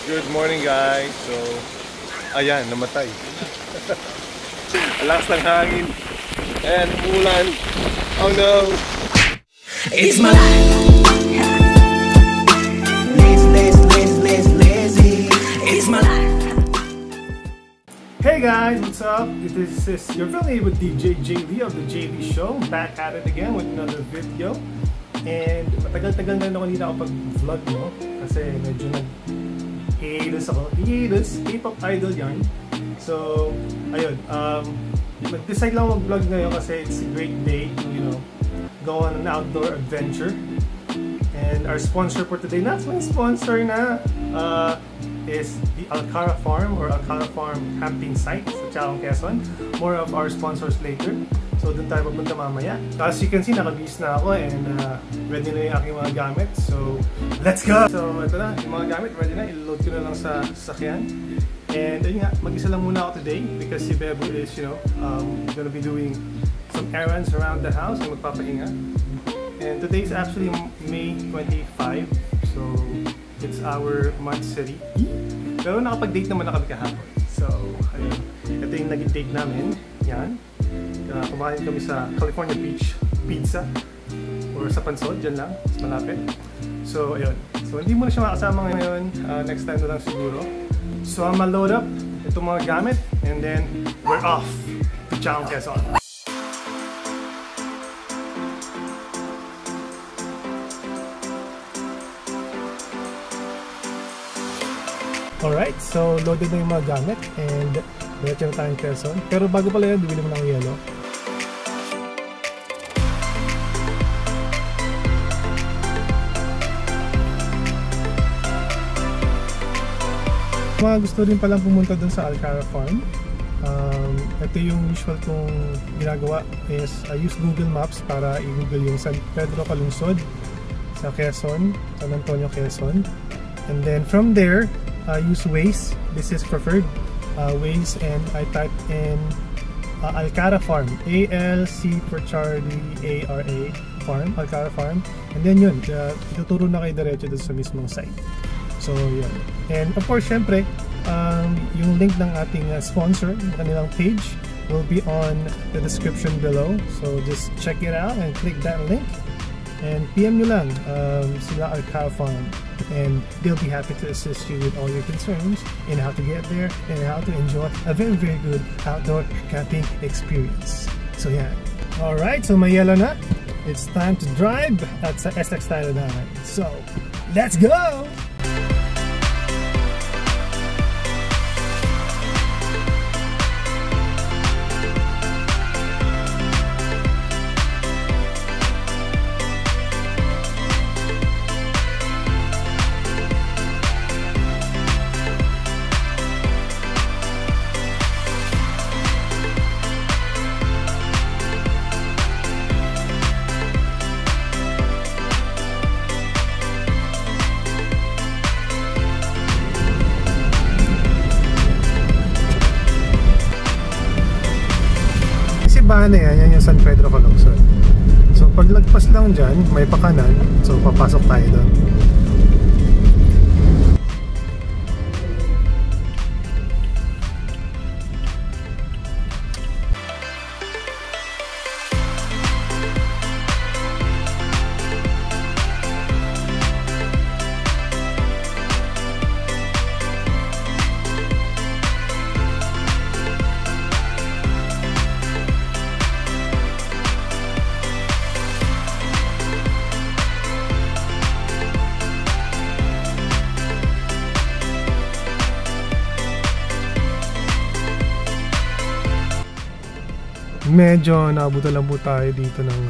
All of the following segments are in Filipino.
Good morning guys. So, ayan, namatay. Lakas ng hangin. And umulan. Oh no. It's my life. Lazy. It's my life. Hey guys, what's up? This is your friendly with DJ J Lee of the J Lee Show. Back at it again with another video. And matagal-tagal na ako hindi nakapag-vlog, no? Kasi medyo nag-hiatus ako. Hiatus, K-pop idol yan. So, ayun. Nag-decide lang mag-vlog ngayon kasi it's a great day to, you know, go on an outdoor adventure. And our sponsor for today, not my sponsor na, is the Alcara Farm or Alcara Farm camping site sa Chaong, Quezon. More of our sponsors later. So doon tayo papunta mamaya. As you can see, nakabihis na ako and ready na yung aking mga gamit. So let's go! So ito na, yung mga gamit ready na. I-load ko na lang sa sasakyan. And ayun nga, mag-isa lang muna ako today because si Bebo is, you know, gonna be doing some errands around the house and magpapahinga. And today is actually May 25. So it's our month city. Pero nakapag-date naman na kami kahapon. So ayun, ito yung naging date namin. Yan. Kumain kami sa California Beach Pizza or sa Pansod, dyan lang, mas malapit. So ayun, so hindi mo na siya makasama ngayon, next time na lang siguro. So I'm gonna load up itong mga gamit and then we're off to Chaong, Quezon. Alright, so loaded na yung mga gamit and diretso na tayong Quezon. Pero bago pala yun, bibili mo ng yelo. Mga gusto rin palang pumunta dun sa Alcara Farm. Ito yung usual kong ginagawa is I use Google Maps para i-google yung San Pedro Calungsod sa Quezon, San Antonio, Quezon. And then from there, I use Waze. This is preferred Waze, and I type in Alcara Farm, A-L-C for Charlie, A-R-A Farm, Alcara Farm. And then yun, ituturo na kayo diretso dun sa mismong site. So yun. And of course, syempre, yung link ng ating sponsor, yung kanilang page, will be on the description below. So just check it out and click that link. And PM nyo lang sila Alcara Farm. And they'll be happy to assist you with all your concerns in how to get there and how to enjoy a very, very good outdoor camping experience. So yeah. Alright, so may yellow na. It's time to drive at sa SX tayo na. So, let's go! Bahan na yan yung San Pedro Calungsod. So paglagpas lang dyan, may pakanan. So papasok tayo doon. Medyo naabutan lang po tayo dito ng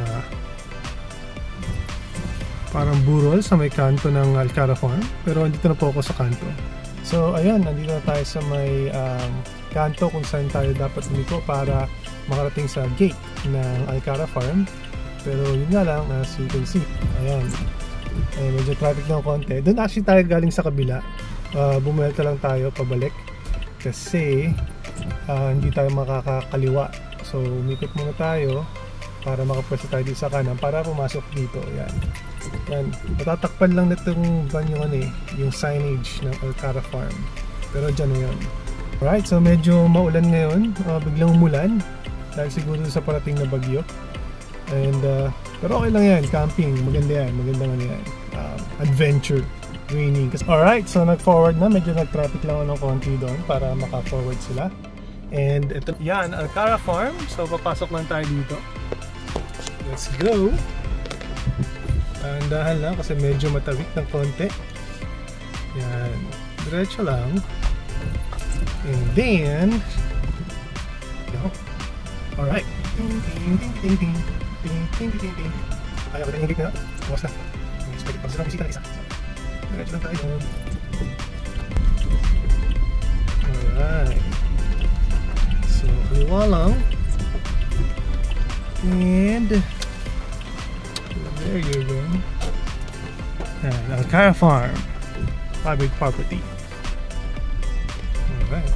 parang burol sa may kanto ng Alcara Farm, pero andito na po ako sa kanto. So ayan, nandito na tayo sa may kanto kung saan tayo dapat lumiko para makarating sa gate ng Alcara Farm. Pero yun nga lang, as you can see, ayan, medyo traffic ng konti. Doon actually tayo galing sa kabila, bumuelta lang tayo pabalik kasi hindi tayo makakakaliwa. So umikot muna tayo para makapwesto tayo dito sa kanan para pumasok dito. Ayan. Yan, matatakpan lang nitong van yung ano eh, yung signage ng Alcara Farm. Pero dyan na yun. Alright, so medyo maulan ngayon, biglang umulan dahil siguro sa parating na bagyo. And pero okay lang yan, camping, maganda yan, maganda nga yan. Adventure, raining. Alright, so nag-forward na, medyo nag-traffic lang ako ng konti doon para maka-forward sila. And ito, yan, Alcara Farm. So papasok lang tayo dito. Let's go! Dahan lang kasi medyo matawik ng konti. Yan, diretso lang. And then, go. Alright. Ting ting ting ting ting ting ting ting ting. Ayaw ko na ingit na. Bukas na. Expect pa silang bisita na isa. Diretso lang tayo. Alright. So, kaliwa lang. And there you go. And Alcara Farm. Public property. Alright.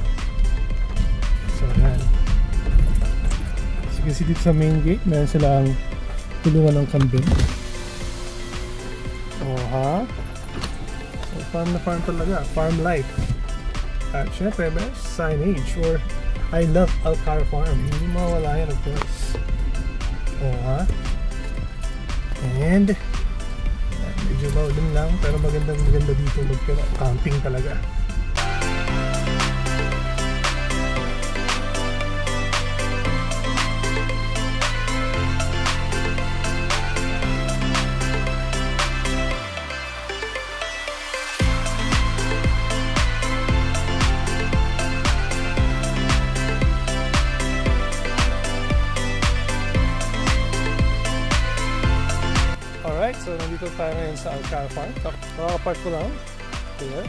So, yan. As you can see dito sa main gate, meron silang tulungan ng kambing. Oh, so, farm na farm talaga. Farm life. At syempre, may signage or I love Alcara Farm. Hindi mawala yan, of course. Oh, and medyo maulan lang pero maganda dito mag-camping talaga. Alright, so nandito tayo ngayon sa Alcara Farm. Makakapark ko lang. Here.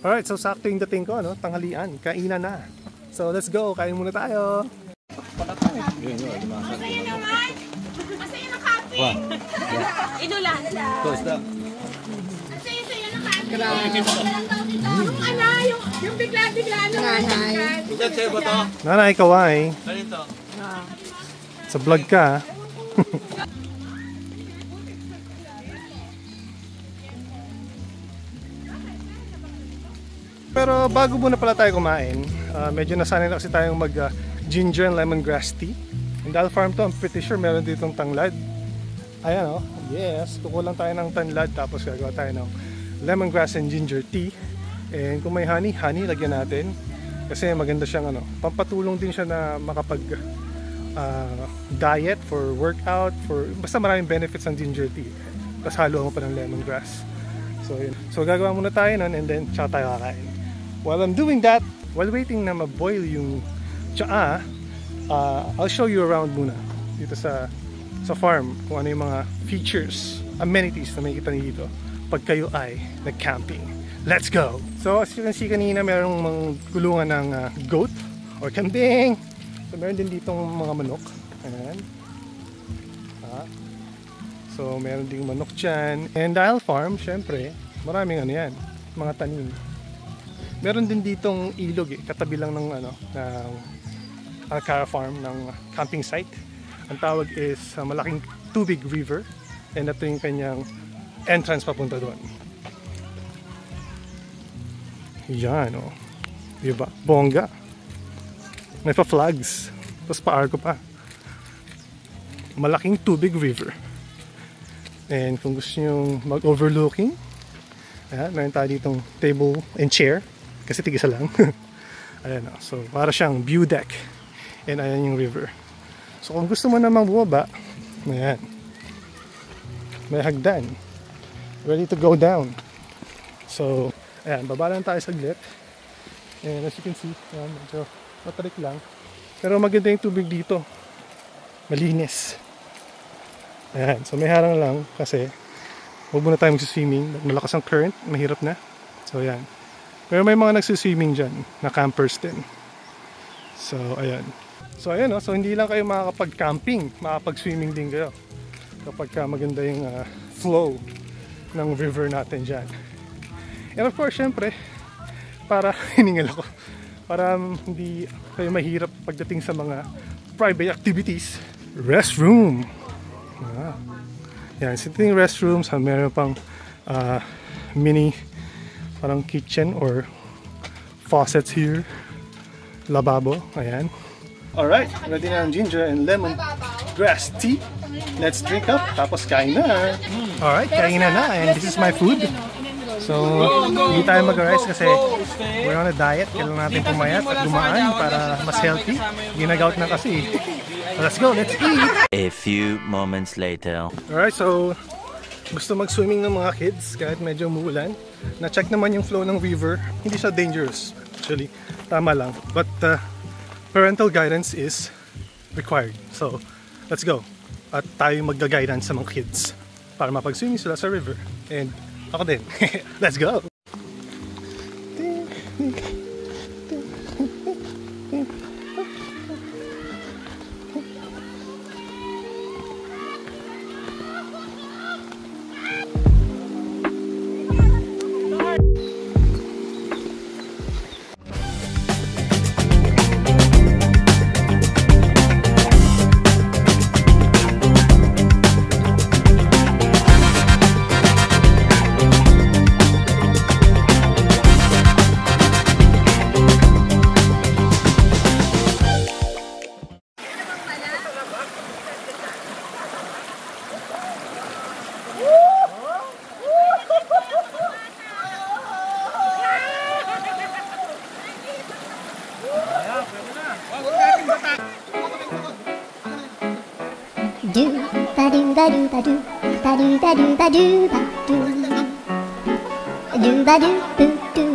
Alright, so sakto yung dating ko, no? Tanghalian, kainan na. So let's go, kain muna tayo. Masaya naman! Masaya na camping! Inulan! Close na. Masaya na camping! Yung ano, yung bigla-bigla naman. Ilan sa'yo ba to? Nanay, kaway. Ganito. Sa vlog ka. Pero bago muna pala tayo kumain, medyo nasanay na kasi tayong mag ginger and lemongrass tea. In Dal Farm to, I'm pretty sure meron ditong tanglad. Ayan, oh. Yes, kukulang tayo ng tanglad tapos gagawa tayo ng lemongrass and ginger tea. And kung may honey, lagyan natin. Kasi maganda siyang ano, pampatulong din siya na makapag diet, for workout, for basta maraming benefits ng ginger tea. Tapos halo mo pa ng lemongrass. So yun. So gagawa muna tayo nun and then tsaka tayo kakain. While I'm doing that, while waiting na ma-boil yung tsaa, I'll show you around muna dito sa farm kung ano yung mga features, amenities na makikita niyo dito pag kayo ay nag-camping. Let's go! So as you can see kanina, merong mga kulungan ng goat or kambing. So meron din ditong mga manok. Ayan. So meron ding manok dyan. And Dal Farm, syempre, maraming ano yan, mga tanim. Meron din ditong ilog eh, katabi lang ng ano, ng Alcara Farm, ng camping site. Ang tawag is malaking tubig river. And ito yung kanyang entrance papunta doon. Yan o. Diba? Bongga. May pa-flags. Tapos pa-arco pa. Malaking tubig river. And kung gusto nyo mag-overlooking, ayan, meron tayo ditong table and chair. Kasi tigisa lang. Ayan o. So, para siyang view deck. And ayan yung river. So, kung gusto mo namang bumaba, ayan. May hagdan. Ready to go down. So, ayan, baba lang tayo saglit. And as you can see, ayan, medyo matarik lang. Pero maganda yung tubig dito. Malinis. Ayan, so may harang lang kasi huwag muna tayo mag-swimming. Malakas ang current, mahirap na. So, ayan. Pero may mga nagsuswimming dyan, na campers din. So, ayan. So, ayan, so hindi lang kayo makakapag-camping, makakapag-swimming din kayo. Kapag maganda yung flow ng river natin dyan. And of course, syempre, para hiningal ako. Para hindi kayo mahirap pagdating sa mga private activities. Restroom. Yan, ito yung restrooms. Meron pang mini parang kitchen or faucets here. Lababo. Ayan. Alright, ready na ang ginger and lemon grass tea. Let's drink up, tapos kain na. Alright, kain na and this is my food. So, hindi tayo mag-rice kasi we're on a diet. Kailangan natin pumayat at dumaan para mas healthy. Ginagout na kasi. Let's go, let's eat! A few moments later. Alright, so gusto mag-swimming ng mga kids kahit medyo umuulan. Na-check naman yung flow ng river. Hindi siya dangerous. Actually, tama lang. But parental guidance is required. So, let's go. At tayo magga-guidance sa mga kids para mapag-swimming sila sa river. And ako din. Let's go! Do ba do ba do ba do ba do ba do ba do ba do ba do boo do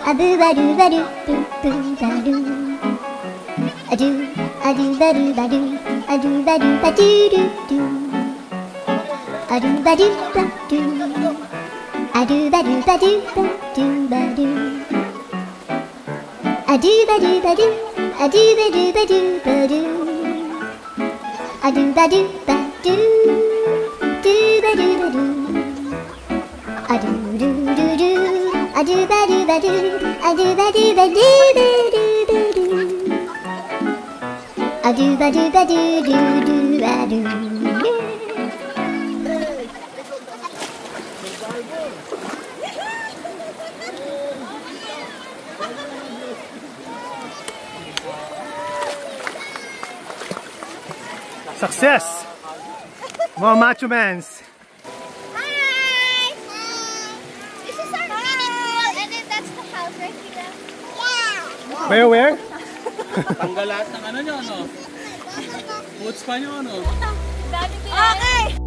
a boo ba do ba do boo boo ba do a do ba do ba do a do ba do ba do do do a do ba do ba do a do ba do ba do ba do ba do a do ba do ba do a do ba do ba do ba do a do ba do ba do do ba do ba do a do do do do a do ba do ba do a do ba do ba do ba do ba do a do ba do ba do do do ba do. Success! Mga macho mans! Hi! This is our mini pool, and then that's the house right here. Yeah! Where? Tanggal lahat ng ano nyo, no? Boots pa nyo, no? Okay!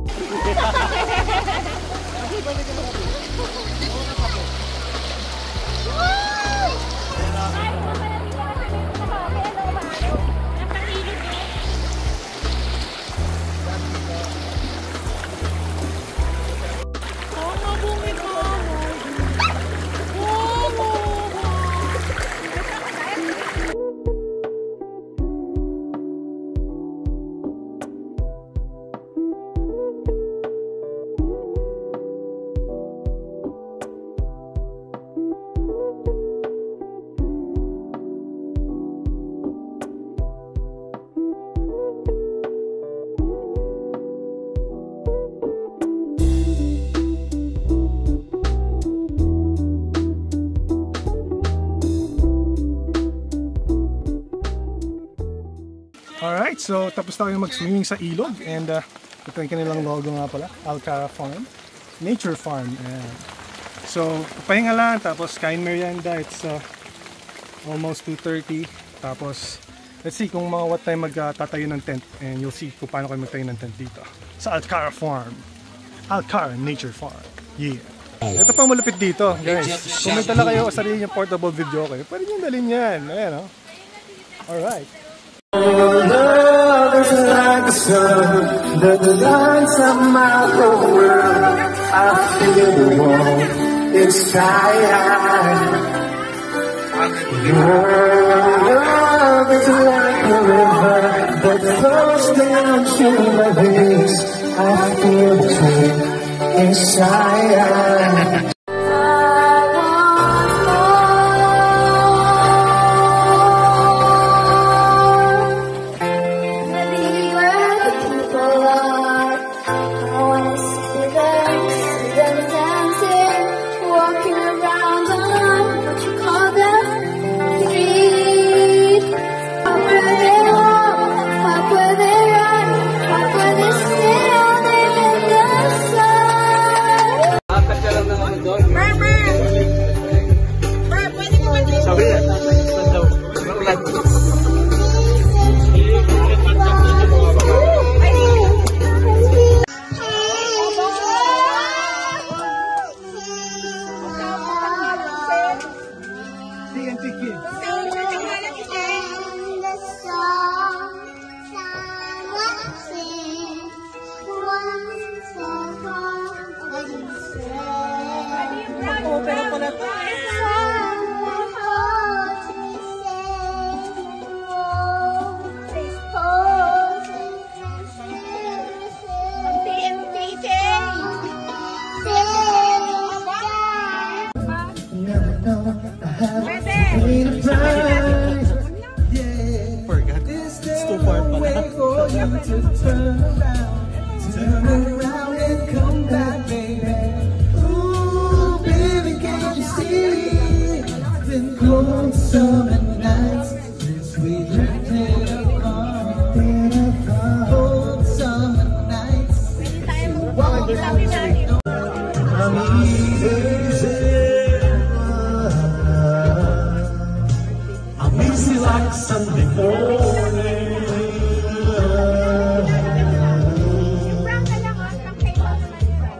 Alright, so tapos tayo mag-swimming sa ilog and ito yung kanilang logo nga pala, Alcara Farm, Nature Farm. So, pahinga lang, tapos kain merienda, it's almost 2:30. Tapos, let's see kung what time magtatayo ng tent and you'll see kung paano kayo magtayo ng tent dito sa Alcara Farm, Alcara Nature Farm. Yeah! Ito pang malupit dito, guys. Kung may tala kayo o sarili yung portable video kayo, pwede nyo dalhin yan. Ayan, alright. Love is like the sun that lights up my whole world. I feel the warmth, it's sky high. Your love is like a river that flows down to my veins. I feel the truth inside. I want more. you to turn around and come back, baby. Ooh, baby, can't you see? It's been cold summer nights since we drifted apart. Cold summer nights. I'm easy like Sunday morning.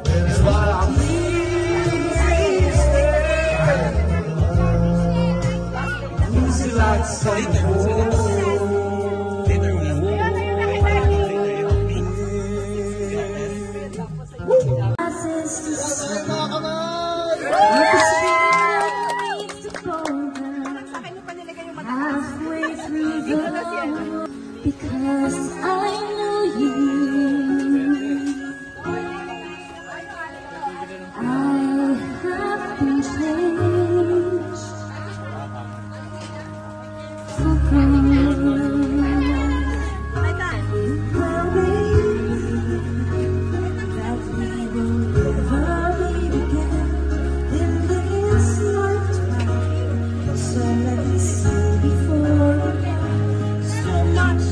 That's why I'm easy like Sunday morning. Because I know you, I have been changed for good. That we will never meet again in this lifetime. So let me see before so much.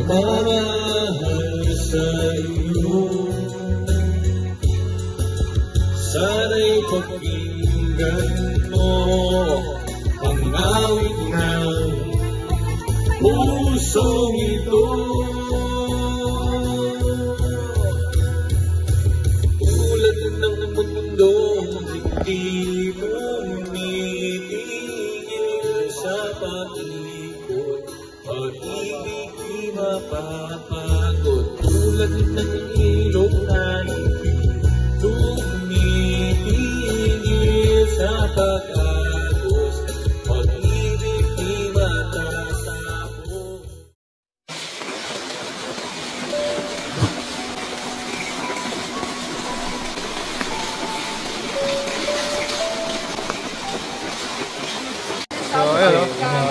Pagmamahal sa iyo, sana'y pakinggan mo ang awit ng pusong ito. Tulad ng mundong hindi mo umitigil sa pag-ikot, pag-ibig di mapapagod. Tulad ng ilog na hindi tumitigil sa pag-agos, pag-ibig di matatapos. So, ayun o.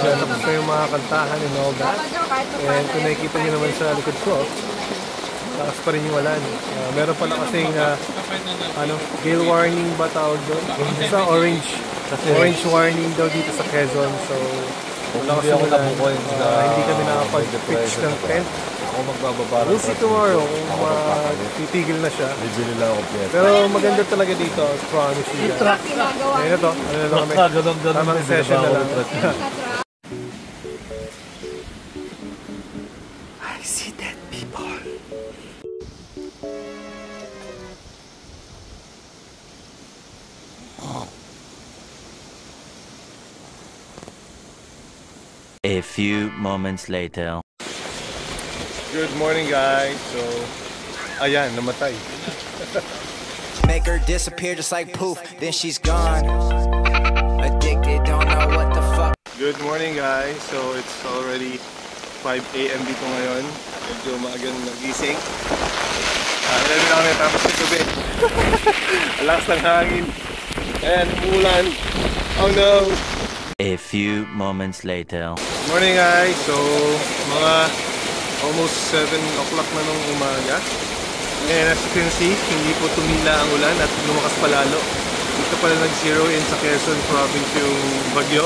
Tapos na yung mga kantahan and all that. And kung nakikita nyo naman sa likod ko, taas pa rin yung ulan. Meron pala kasing gale warning ba tawag doon? Basta orange. Orange warning daw dito sa Quezon. So, wala kasi ulan. Hindi kami nakapag-pitch ng tent. We'll see tomorrow kung titigil na siya. Pero maganda talaga dito, I promise you. Ayun na to. Ano na kami? Tamang session na lang. I see dead people. A few moments later. Good morning, guys. So, ayan, namatay. Make her disappear just like poof, then she's gone. Addicted, don't know what the fuck. Good morning, guys. So, it's already 5 AM dito ngayon. Medyo maagang nagising. Alam na kami tapos sa gabi. Alas ng hangin. Ayan, umulan. Oh no! A few moments later. Morning, guys. So, mga almost 7 o'clock na nung umaga. And as you can see, hindi po tumila ang ulan at lumakas palalo. Dito pala nag-zero in sa Quezon Province yung bagyo.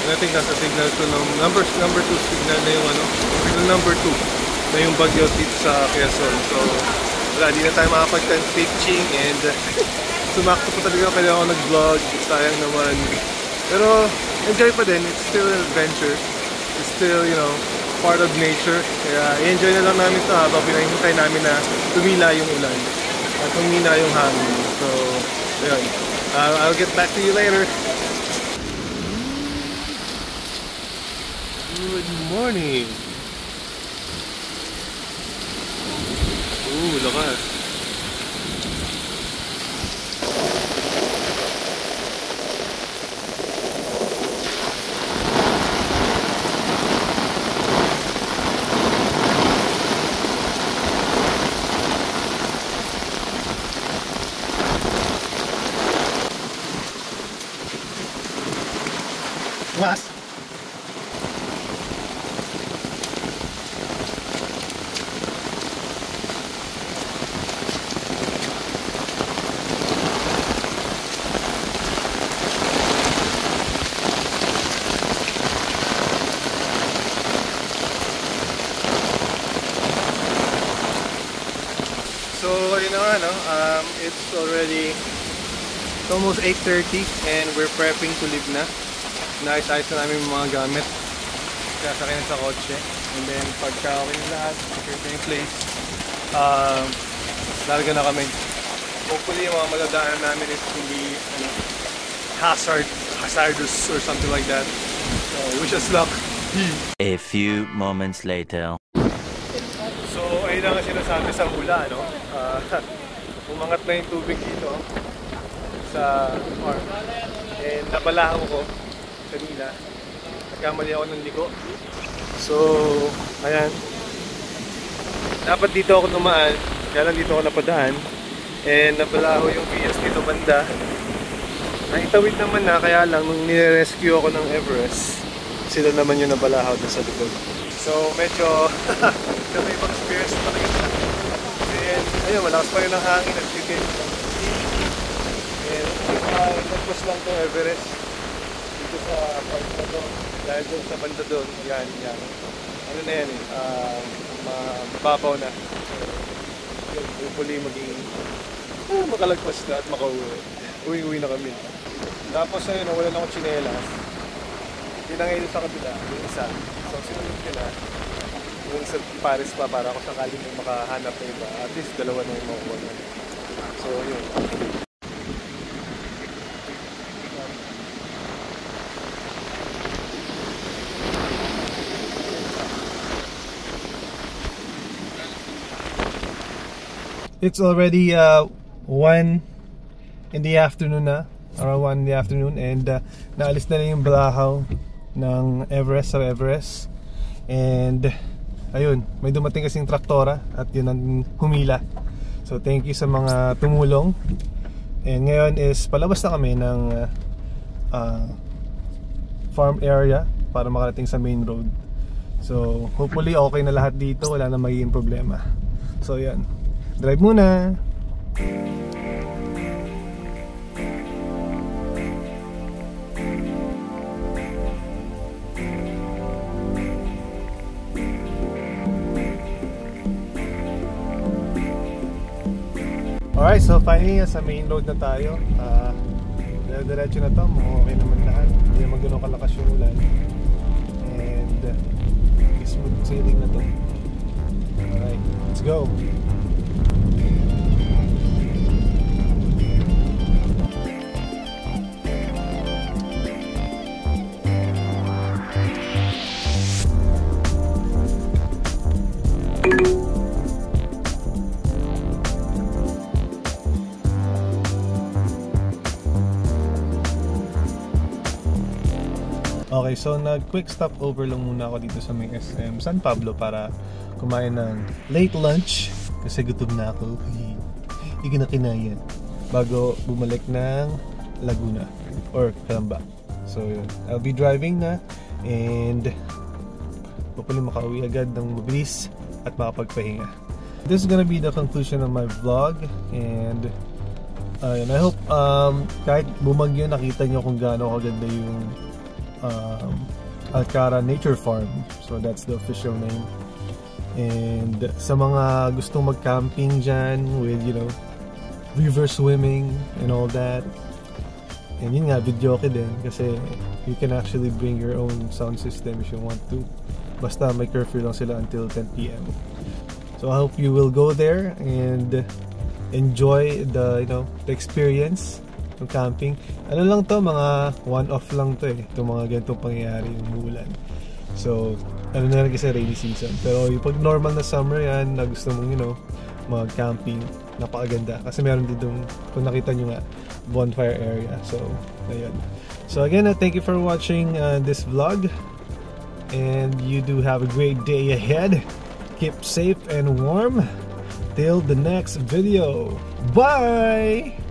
And I think nasa signal to ng number 2 signal na yung signal number 2 na yung bagyo dito sa Quezon. So, wala, di na tayo makapag-tent pitching and sumakto po talaga kaya ako nag-vlog. Sayang naman. Pero enjoy pa din. It's still an adventure. It's still, you know, part of nature. Kaya i-enjoy na lang namin ito habang pinahintay namin na tumila yung ulan at humina yung hangin. So, ayun. I'll get back to you later. Good morning. Ooh, lakas. Was? So, you know, it's almost 8:30 and we're prepping to leave na. Naayos-ayos na namin yung mga gamit. Sasakay na sa kotse. And then, pagka okay na lahat, secure na yung place, larga na kami. Hopefully, yung mga madadaanan namin is hindi hazardous or something like that. So, wish us luck. A few moments later. So, ayun na nga sinasabi sa hula, no? Umangat na yung tubig dito sa farm. And nabalahan ko kanina. Nagkamali ako ng ligo. So, ayan. Dapat dito ako tumaan. Kaya lang dito ako napadaan. And nabalaho yung VS dito banda. Naitawid naman na, kaya lang nung nire-rescue ako ng Everest, sila naman yung nabalaho doon sa likod. So, medyo may ibang experience talaga siya. And ayun, malakas pa rin ang hangin at bigay. And nagpos lang itong Everest dito sa part na to. Dahil doon sa banda doon, yan. Ano na yan mababaw na. So, hopefully maging makalagpas na at makauwi. Uwi na kami. Tapos ayun, wala na akong tsinelas. Tinangay sa kabila, yung isa. So sinunod ko na yung sa Paris pa para ako sakaling may makahanap na iba. At least dalawa na yung makuha na. So yun. It's already 1 in the afternoon na. Around 1 in the afternoon. And naalis na yung balahaw ng Everest sa Everest. And ayun, may dumating kasing traktora at yun ang humila. So thank you sa mga tumulong. And ngayon is palabas na kami ng farm area para makarating sa main road. So hopefully okay na lahat dito, wala na magiging problema. So yan, drive muna. Alright, so finally sa main road na tayo. Diretso na to, okay naman lahat. Hindi naman ganun kalakas yung ulan. And smooth sailing na to. Alright, let's go! Okay, so nag-quick stop over lang muna ako dito sa may SM San Pablo para kumain ng late lunch kasi gutom na ako. Hindi ko na kinaya bago bumalik ng Laguna or Calamba. So yun, I'll be driving na and hopefully makauwi agad ng mabilis at makapagpahinga. This is gonna be the conclusion of my vlog and I hope kahit bumagyo nakita nyo kung gaano kaganda yung Alcara Nature Farm. So that's the official name. And sa mga gustong mag-camping dyan with, you know, river swimming and all that, And yun nga, videoke din kasi you can actually bring your own sound system if you want to. Basta may curfew lang sila until 10 PM. So I hope you will go there and enjoy the the experience ng camping. Ano lang to, mga one-off lang to itong mga ganitong pangyayari yung umuulan. So ano na lang kasi rainy season. Pero yung pag normal na summer yan na gusto mong mag-camping, napakaganda kasi meron din dong, kung nakita nyo nga, bonfire area. So ayun. So again, thank you for watching this vlog, and you do have a great day ahead. Keep safe and warm till the next video. Bye.